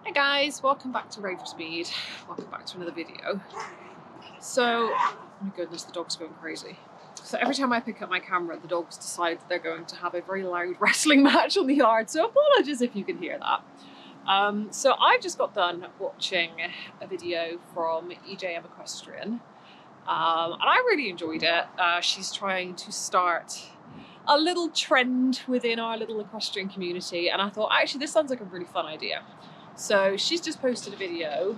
Hi guys, welcome back to Raversmead. Welcome back to another video. So, oh my goodness, the dog's going crazy. So every time I pick up my camera, the dogs decide that they're going to have a very loud wrestling match on the yard. So apologies if you can hear that. So I just got done watching a video from Equestrian. And I really enjoyed it. She's trying to start a little trend within our little equestrian community. And I thought, actually, this sounds like a really fun idea. So she's just posted a video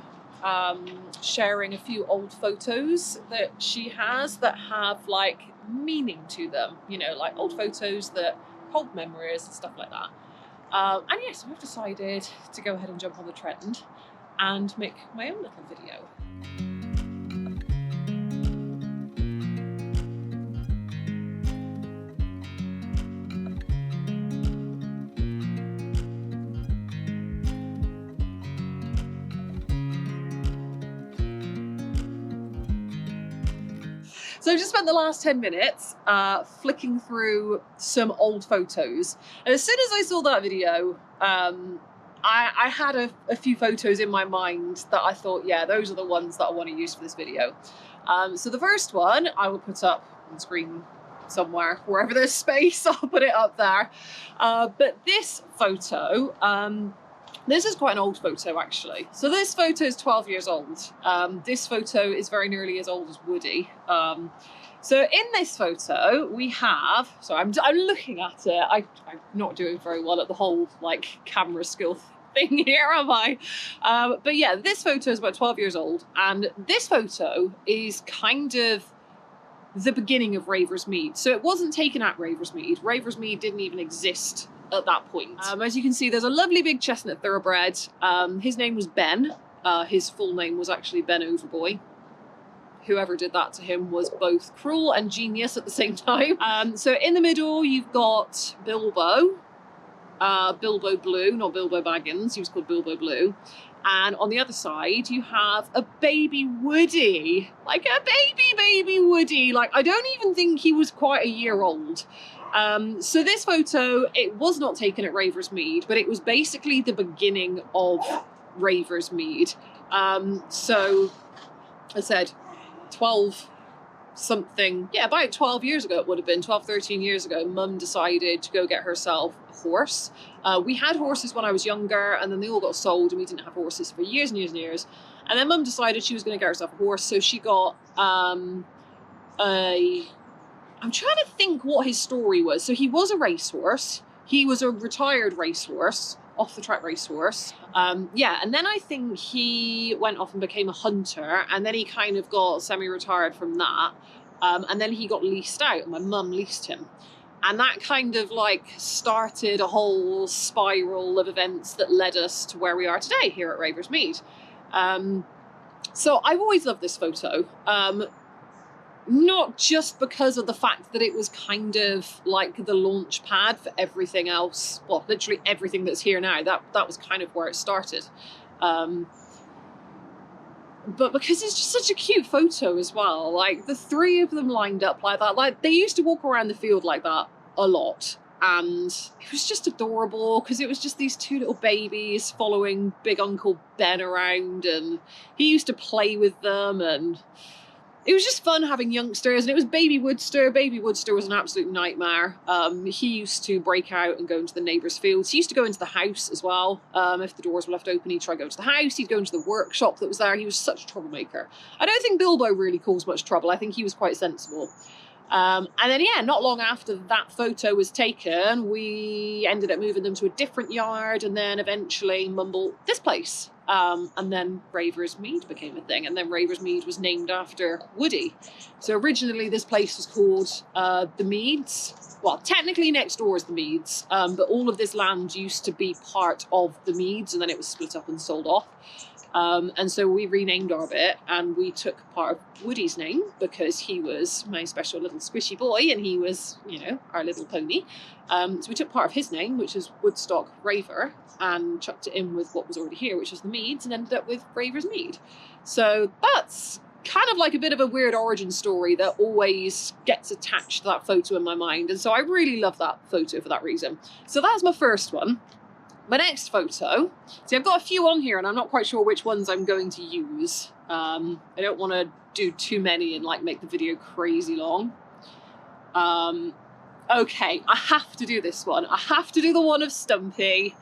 sharing a few old photos that she has that have like meaning to them, you know, like old photos that hold memories and stuff like that. And yes, I've decided to go ahead and jump on the trend and make my own little video. So I just spent the last 10 minutes flicking through some old photos. And as soon as I saw that video, I had a few photos in my mind that I thought, yeah, those are the ones that I want to use for this video. So the first one I will put up on screen somewhere, wherever there's space, I'll put it up there. But this photo, this is quite an old photo actually. So this photo is 12 years old. This photo is very nearly as old as Woody. So in this photo we have, so I'm looking at it, I'm not doing very well at the whole like camera skill thing here, am I? But yeah, this photo is about 12 years old, and this photo is kind of the beginning of Raversmead. So it wasn't taken at Raversmead. Raversmead didn't even exist at that point. As you can see, there's a lovely big chestnut thoroughbred. His name was Ben. His full name was actually Ben Overboy. Whoever did that to him was both cruel and genius at the same time. So in the middle, you've got Bilbo. Bilbo Blue, not Bilbo Baggins. He was called Bilbo Blue. And on the other side, you have a baby Woody. Like a baby Woody. Like, I don't even think he was quite a year old. So this photo, it was not taken at Raversmead, but it was basically the beginning of Raversmead. So I said 12 something, yeah, about 12 years ago it would have been, 12, 13 years ago, Mum decided to go get herself a horse. We had horses when I was younger, and then they all got sold and we didn't have horses for years and years and years. And then Mum decided she was going to get herself a horse, so she got I'm trying to think what his story was. So he was a racehorse. He was a retired racehorse, off-the-track racehorse. Yeah, and then I think he went off and became a hunter, and then he kind of got semi-retired from that. And then he got leased out, and my mum leased him. And that kind of like started a whole spiral of events that led us to where we are today here at Raversmead. So I've always loved this photo. Not just because of the fact that it was kind of like the launch pad for everything else, well, literally everything that's here now, that was kind of where it started. But because it's just such a cute photo as well, like the three of them lined up like that, like they used to walk around the field like that a lot. And it was just adorable because it was just these two little babies following big Uncle Ben around, and he used to play with them, and it was just fun having youngsters. And it was baby Woodster. Baby Woodster was an absolute nightmare. He used to break out and go into the neighbours' fields. He used to go into the house as well. If the doors were left open, he'd try to go into the house. He'd go into the workshop that was there. He was such a troublemaker. I don't think Bilbo really caused much trouble. I think he was quite sensible. And then, yeah, not long after that photo was taken, we ended up moving them to a different yard, and then eventually Mum bought this place. And then Raversmead became a thing, and then Raversmead was named after Woody. So originally this place was called the Meads. Well, technically next door is the Meads, but all of this land used to be part of the Meads, and then it was split up and sold off. And so we renamed our bit, and we took part of Woody's name because he was my special little squishy boy, and he was, you know, our little pony. So we took part of his name, which is Woodstock Raver, and chucked it in with what was already here, which was the Meads, and ended up with Raversmead. So that's kind of like a bit of a weird origin story that always gets attached to that photo in my mind. And so I really love that photo for that reason. So that's my first one. My next photo, see, I've got a few on here and I'm not quite sure which ones I'm going to use. I don't want to do too many and like make the video crazy long. Okay, I have to do this one. I have to do the one of Stumpy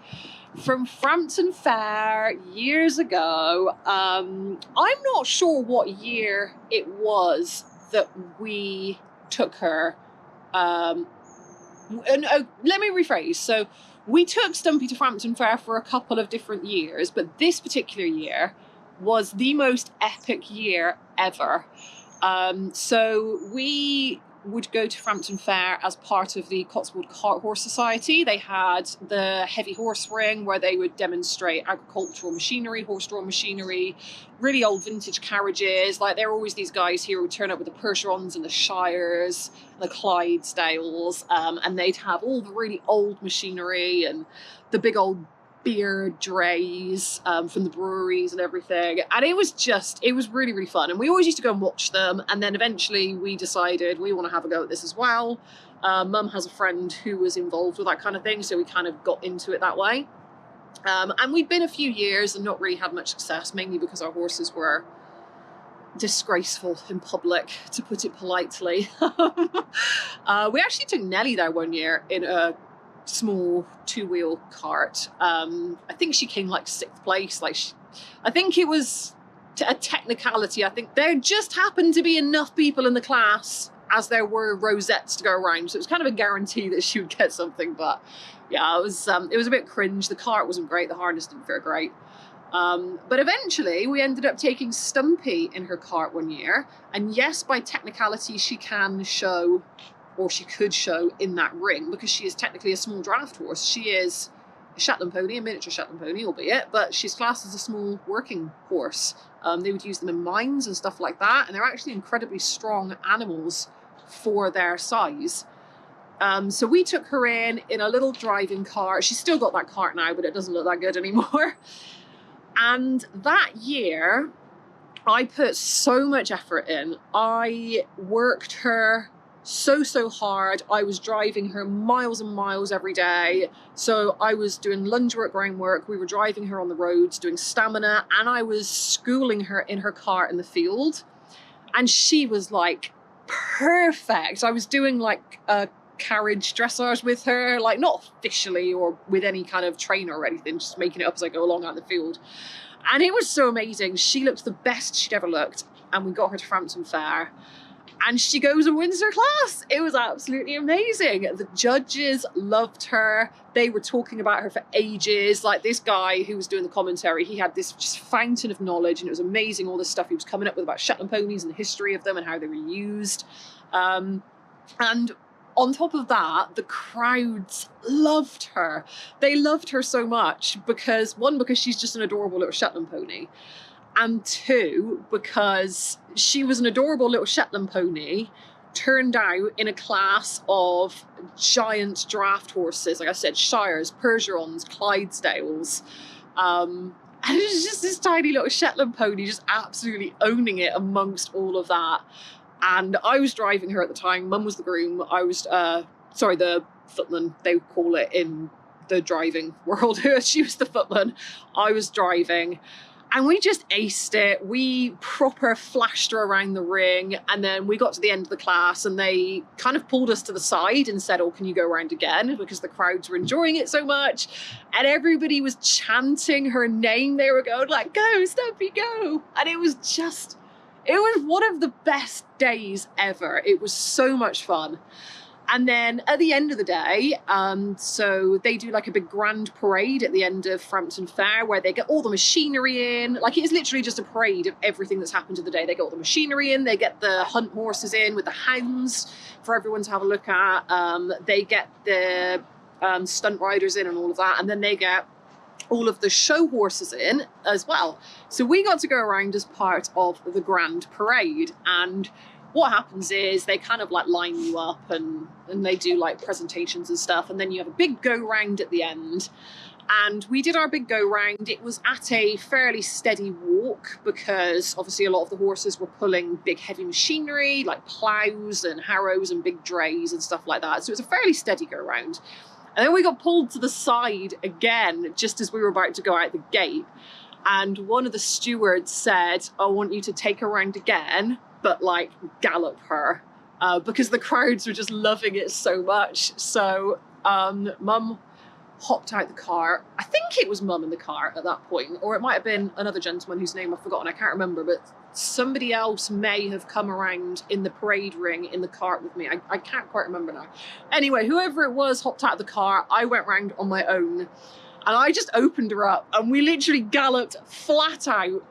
from Frampton Fair years ago. I'm not sure what year it was that we took her. Let me rephrase. So we took Stumpy to Frampton Fair for a couple of different years, but this particular year was the most epic year ever. So we would go to Frampton Fair as part of the Cotswold Cart Horse Society. They had the heavy horse ring where they would demonstrate agricultural machinery, horse-drawn machinery, really old vintage carriages. Like, there were always these guys here who would turn up with the Percherons and the Shires, the Clydesdales, and they'd have all the really old machinery and the big old beer drays from the breweries and everything, and it was really, really fun. And we always used to go and watch them, and then eventually we decided we want to have a go at this as well. Mum has a friend who was involved with that kind of thing, so we kind of got into it that way. And we'd been a few years and not really had much success, mainly because our horses were disgraceful in public, to put it politely. We actually took Nellie there one year in a small two-wheel cart. I think she came like 6th place. I think it was a technicality. I think there just happened to be enough people in the class as there were rosettes to go around, so it was kind of a guarantee that she would get something. But yeah, it was a bit cringe. The cart wasn't great, the harness didn't feel great. But eventually we ended up taking Stumpy in her cart one year, and yes, by technicality she can show, or she could show, in that ring, because she is technically a small draft horse. She is a Shetland pony, a miniature Shetland pony, albeit, but she's classed as a small working horse. They would use them in mines and stuff like that, and they're actually incredibly strong animals for their size. So we took her in a little driving cart. She's still got that cart now, but it doesn't look that good anymore. And that year, I put so much effort in. I worked her so hard. I was driving her miles and miles every day. So I was doing lunge work, groundwork. We were driving her on the roads, doing stamina, and I was schooling her in her cart in the field. And she was like perfect. I was doing like a carriage dressage with her, like not officially or with any kind of trainer or anything, just making it up as I go along out in the field. And it was so amazing. She looked the best she'd ever looked, and we got her to Frampton Fair. And she goes and wins her class. It was absolutely amazing. The judges loved her. They were talking about her for ages. Like, this guy who was doing the commentary, he had this just fountain of knowledge, and it was amazing, all this stuff he was coming up with about Shetland ponies and the history of them and how they were used. And on top of that, the crowds loved her. They loved her so much because, one, because she's just an adorable little Shetland pony, and two, because she was an adorable little Shetland pony turned out in a class of giant draft horses. Like I said, Shires, Percherons, Clydesdales. And it was just this tiny little Shetland pony just absolutely owning it amongst all of that. And I was driving her at the time. Mum was the groom. I was, the footman, they call it in the driving world. She was the footman. I was driving. And we just aced it. We proper flashed her around the ring. And then we got to the end of the class and they kind of pulled us to the side and said, oh, can you go around again? Because the crowds were enjoying it so much. And everybody was chanting her name. They were going like, go, Stumpy, go. And it was one of the best days ever. It was so much fun. And then at the end of the day, so they do like a big grand parade at the end of Frampton Fair where they get all the machinery in. Like, it is literally just a parade of everything that's happened in the day. They get all the machinery in, they get the hunt horses in with the hounds for everyone to have a look at. They get the stunt riders in and all of that. And then they get all of the show horses in as well. So we got to go around as part of the grand parade, and what happens is they kind of like line you up and they do like presentations and stuff, and then you have a big go round at the end. And we did our big go round. It was at a fairly steady walk because obviously a lot of the horses were pulling big heavy machinery like plows and harrows and big drays and stuff like that. So it was a fairly steady go round. And then we got pulled to the side again, just as we were about to go out the gate. And one of the stewards said, I want you to take her around again, but like gallop her, because the crowds were just loving it so much. So Mum hopped out the car. I think it was Mum in the car at that point, or it might have been another gentleman whose name I've forgotten, I can't remember, but somebody else may have come around in the parade ring in the cart with me. I can't quite remember now. Anyway, whoever it was hopped out of the car. I went round on my own and I just opened her up and we literally galloped flat out.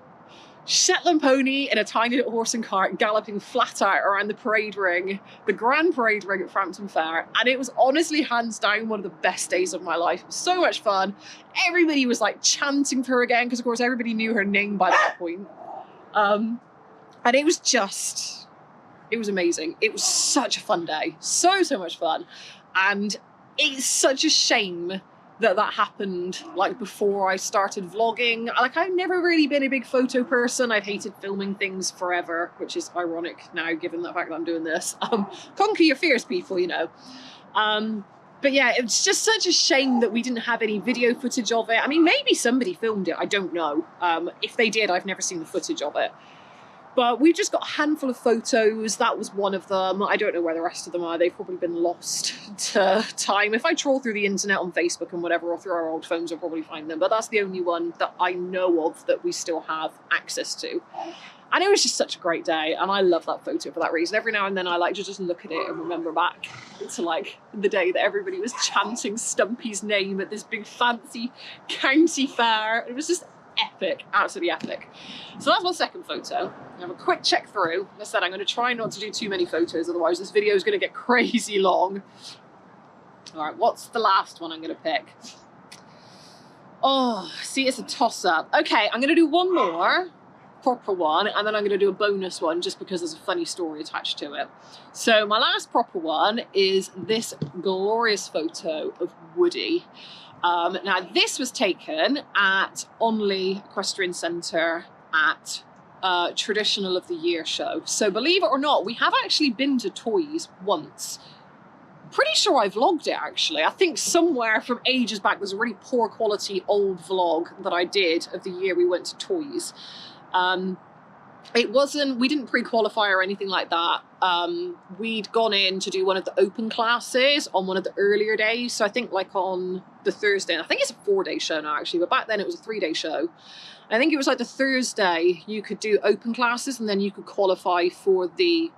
Shetland pony in a tiny little horse and cart galloping flat out around the parade ring, the grand parade ring at Frampton Fair. And it was honestly hands down one of the best days of my life. It was so much fun. Everybody was like chanting for her again, because of course everybody knew her name by that point. And it was amazing. It was such a fun day. So much fun. And it's such a shame that happened like before I started vlogging. Like, I've never really been a big photo person. I've hated filming things forever, which is ironic now given the fact that I'm doing this. Conquer your fears, people, you know. But yeah, it's just such a shame that we didn't have any video footage of it. I mean, maybe somebody filmed it, I don't know. If they did, I've never seen the footage of it. But we've just got a handful of photos. That was one of them. I don't know where the rest of them are. They've probably been lost to time. If I trawl through the internet on Facebook and whatever, or through our old phones, I'll probably find them. But that's the only one that I know of that we still have access to. And it was just such a great day. And I love that photo for that reason. Every now and then I like to just look at it and remember back to like the day that everybody was chanting Stumpy's name at this big fancy county fair. It was just epic, absolutely epic. So that's my second photo. I have a quick check through. Like I said, I'm going to try not to do too many photos, otherwise this video is going to get crazy long. All right, what's the last one I'm going to pick? Oh, see, it's a toss-up. Okay, I'm going to do one more proper one, and then I'm going to do a bonus one just because there's a funny story attached to it. So my last proper one is this glorious photo of Woody. Now this was taken at Onley Equestrian Centre at Traditional of the Year show. So believe it or not, we have actually been to Toys once. Pretty sure I vlogged it actually. I think somewhere from ages back there's a really poor quality old vlog that I did of the year we went to Toys. We didn't pre-qualify or anything like that. We'd gone in to do one of the open classes on one of the earlier days. So I think like on the Thursday, and I think it's a 4-day show now actually, but back then it was a 3-day show. I think it was like the Thursday you could do open classes and then you could qualify for the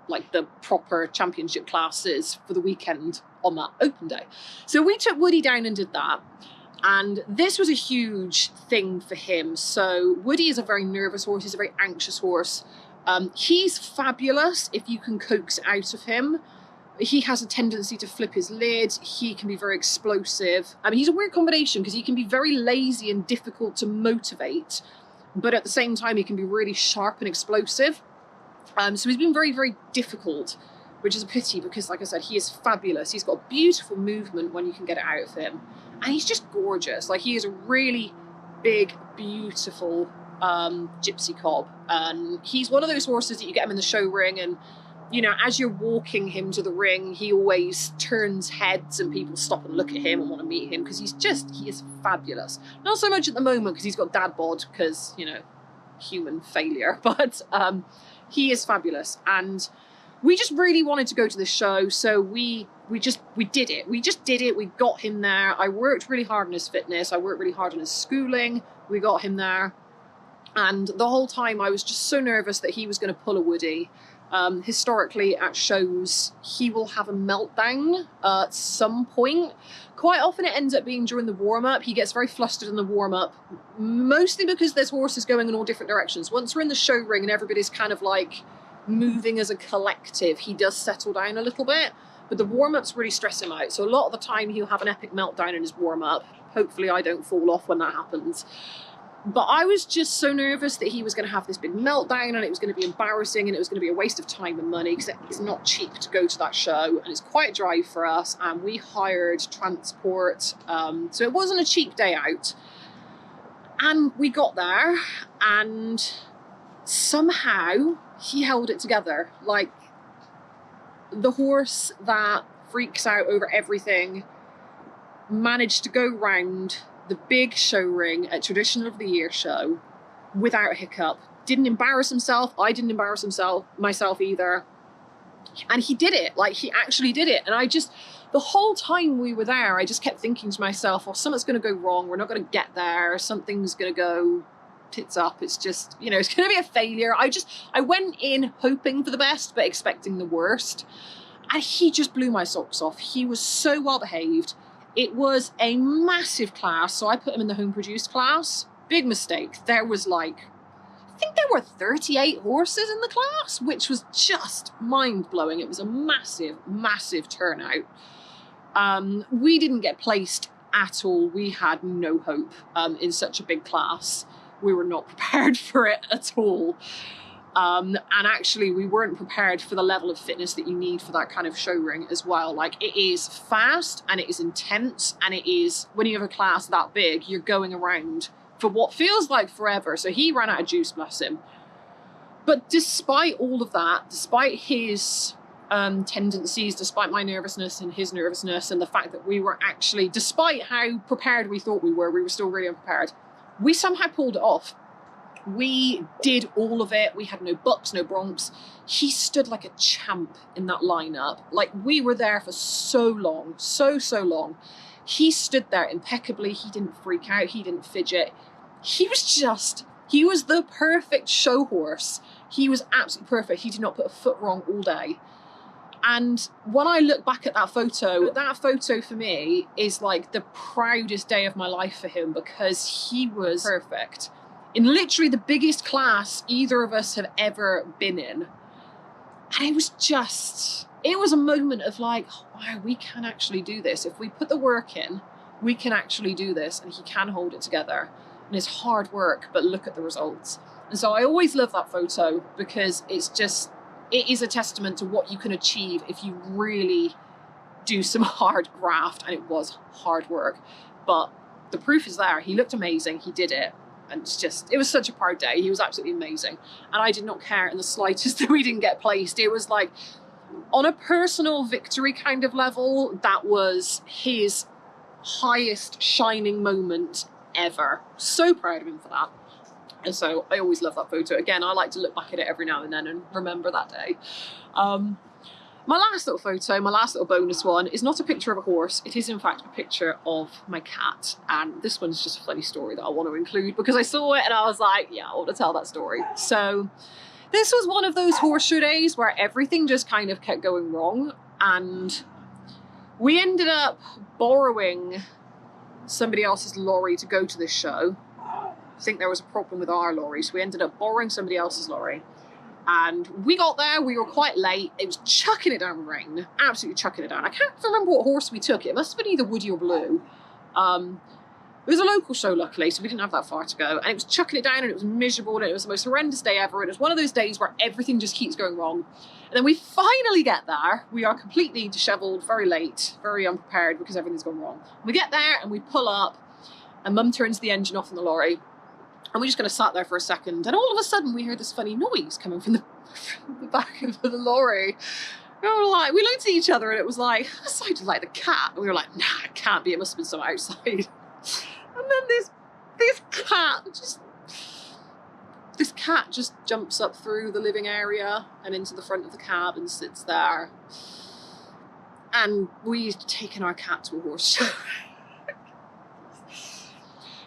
proper championship classes for the weekend on that open day. So we took Woody down and did that. And this was a huge thing for him. So Woody is a very nervous horse. He's a very anxious horse. He's fabulous if you can coax it out of him. He has a tendency to flip his lid. He can be very explosive. I mean, he's a weird combination because he can be very lazy and difficult to motivate, but at the same time, he can be really sharp and explosive. So he's been very, very difficult, which is a pity because, like I said, he is fabulous. He's got beautiful movement when you can get it out of him. And he's just gorgeous. Like, he is a really big, beautiful gypsy cob. And he's one of those horses that you get him in the show ring and, you know, as you're walking him to the ring, he always turns heads and people stop and look at him and want to meet him because he is fabulous. Not so much at the moment because he's got dad bod because, you know, human failure, but he is fabulous. And we just really wanted to go to this show, so we did it. We just did it. We got him there. I worked really hard on his fitness. I worked really hard on his schooling. We got him there. And the whole time I was just so nervous that he was going to pull a Woody. Historically at shows, he will have a meltdown at some point. Quite often it ends up being during the warm-up. He gets very flustered in the warm-up, mostly because there's horses going in all different directions. Once we're in the show ring and everybody's kind of like moving as a collective, he does settle down a little bit, but the warm-ups really stress him out. So a lot of the time he'll have an epic meltdown in his warm-up. Hopefully I don't fall off when that happens. But I was just so nervous that he was going to have this big meltdown and it was going to be embarrassing and it was going to be a waste of time and money because it's not cheap to go to that show and it's quite a drive for us, and we hired transport. So it wasn't a cheap day out. And we got there and somehow he held it together. Like, the horse that freaks out over everything managed to go round the big show ring at Tradition of the Year show without a hiccup. Didn't embarrass himself. I didn't embarrass myself either. And he did it. Like, he actually did it. And the whole time we were there, I just kept thinking to myself, oh, something's going to go wrong. We're not going to get there. Something's going to go tits up. It's just, it's going to be a failure. I went in hoping for the best, but expecting the worst. And he just blew my socks off. He was so well behaved. It was a massive class. So I put him in the home produced class. Big mistake. There was I think there were 38 horses in the class, which was just mind-blowing. It was a massive, massive turnout. We didn't get placed at all. We had no hope in such a big class. We were not prepared for it at all. And actually, we weren't prepared for the level of fitness that you need for that kind of show ring as well. Like, it is fast and it is intense, and it is, when you have a class that big, you're going around for what feels like forever. So he ran out of juice, bless him. But despite all of that, despite his tendencies, despite my nervousness and his nervousness, and the fact that we were actually, despite how prepared we thought we were still really unprepared, we somehow pulled it off. We did all of it. We had no bucks, no broncs. He stood like a champ in that lineup. Like, we were there for so long, so long. He stood there impeccably. He didn't freak out. He didn't fidget. He was the perfect show horse. He was absolutely perfect. He did not put a foot wrong all day. And when I look back at that photo for me is like the proudest day of my life for him, because he was perfect in literally the biggest class either of us have ever been in. And it was a moment of like, oh, wow, we can actually do this. If we put the work in, we can actually do this, and he can hold it together. And it's hard work, but look at the results. And so I always love that photo, because it is a testament to what you can achieve if you really do some hard graft. And it was hard work, but the proof is there. He looked amazing. He did it. And it was such a proud day. He was absolutely amazing. And I did not care in the slightest that we didn't get placed. It was like, on a personal victory kind of level, that was his highest shining moment ever. So proud of him for that. And so I always love that photo. Again, I like to look back at it every now and then and remember that day. My last little photo, my last little bonus one, is not a picture of a horse. It is in fact a picture of my cat. And this one's just a funny story that I want to include, because I saw it and I was like, yeah, I want to tell that story. So this was one of those horse show days where everything just kind of kept going wrong. And we ended up borrowing somebody else's lorry to go to this show. I think there was a problem with our lorry, so we ended up borrowing somebody else's lorry. And we got there, we were quite late. It was chucking it down with rain, absolutely chucking it down. I can't remember what horse we took. It must have been either Woody or Blue. It was a local show, luckily, so we didn't have that far to go. And it was chucking it down, and it was miserable, and it was the most horrendous day ever. And it was one of those days where everything just keeps going wrong. And then we finally get there. We are completely dishevelled, very late, very unprepared, because everything's gone wrong. We get there, and we pull up, and Mum turns the engine off in the lorry. And we just kind of sat there for a second, and all of a sudden we heard this funny noise coming from the back of the lorry. And we looked at each other, and it was like, that sounded like the cat. And we were like, nah, it can't be. It must have been some outside. And then this cat just jumps up through the living area and into the front of the cab and sits there. And we'd taken our cat to a horse show.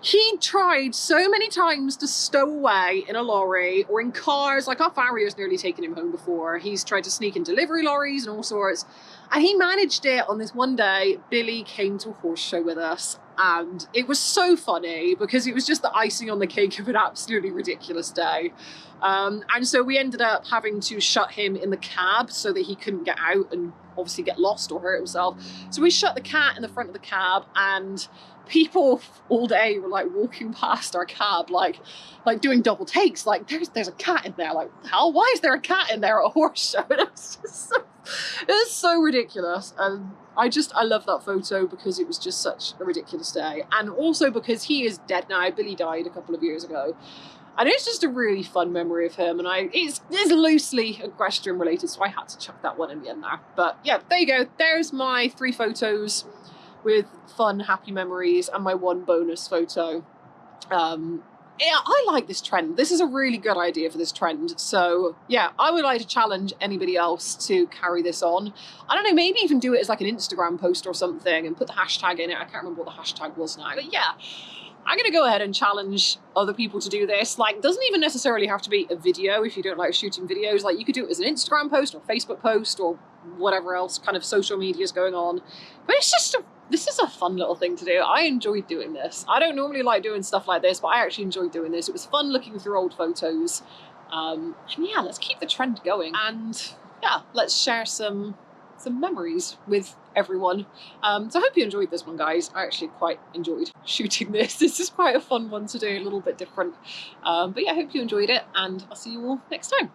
He tried so many times to stow away in a lorry or in cars. Like, our farrier's nearly taken him home before. He's tried to sneak in delivery lorries and all sorts. And he managed it on this one day. Billy came to a horse show with us. And it was so funny because it was just the icing on the cake of an absolutely ridiculous day. And so we ended up having to shut him in the cab so that he couldn't get out and obviously get lost or hurt himself. So we shut the cat in the front of the cab, and people all day were like walking past our cab, like doing double takes. Like, there's a cat in there. Like, hell, why is there a cat in there at a horse show? And it was so ridiculous. And I love that photo because it was just such a ridiculous day. And also because he is dead now. Billy died a couple of years ago. And it's just a really fun memory of him. And it's loosely equestrian related, so I had to chuck that one in the end there. But yeah, there you go. There's my 3 photos with fun, happy memories and my one bonus photo. Yeah, I like this trend. This is a really good idea for this trend. So yeah, I would like to challenge anybody else to carry this on. I don't know, maybe even do it as like an Instagram post or something and put the hashtag in it. I can't remember what the hashtag was now, but yeah, I'm gonna go ahead and challenge other people to do this. Like, doesn't even necessarily have to be a video if you don't like shooting videos. Like, you could do it as an Instagram post or Facebook post or whatever else kind of social media is going on. But it's just this is a fun little thing to do. I enjoyed doing this. I don't normally like doing stuff like this, but I actually enjoyed doing this. It was fun looking through old photos. And yeah, let's keep the trend going. And yeah, let's share some memories with everyone. So I hope you enjoyed this one, guys. I actually quite enjoyed shooting this. This is quite a fun one to do, a little bit different. But yeah, I hope you enjoyed it, and I'll see you all next time.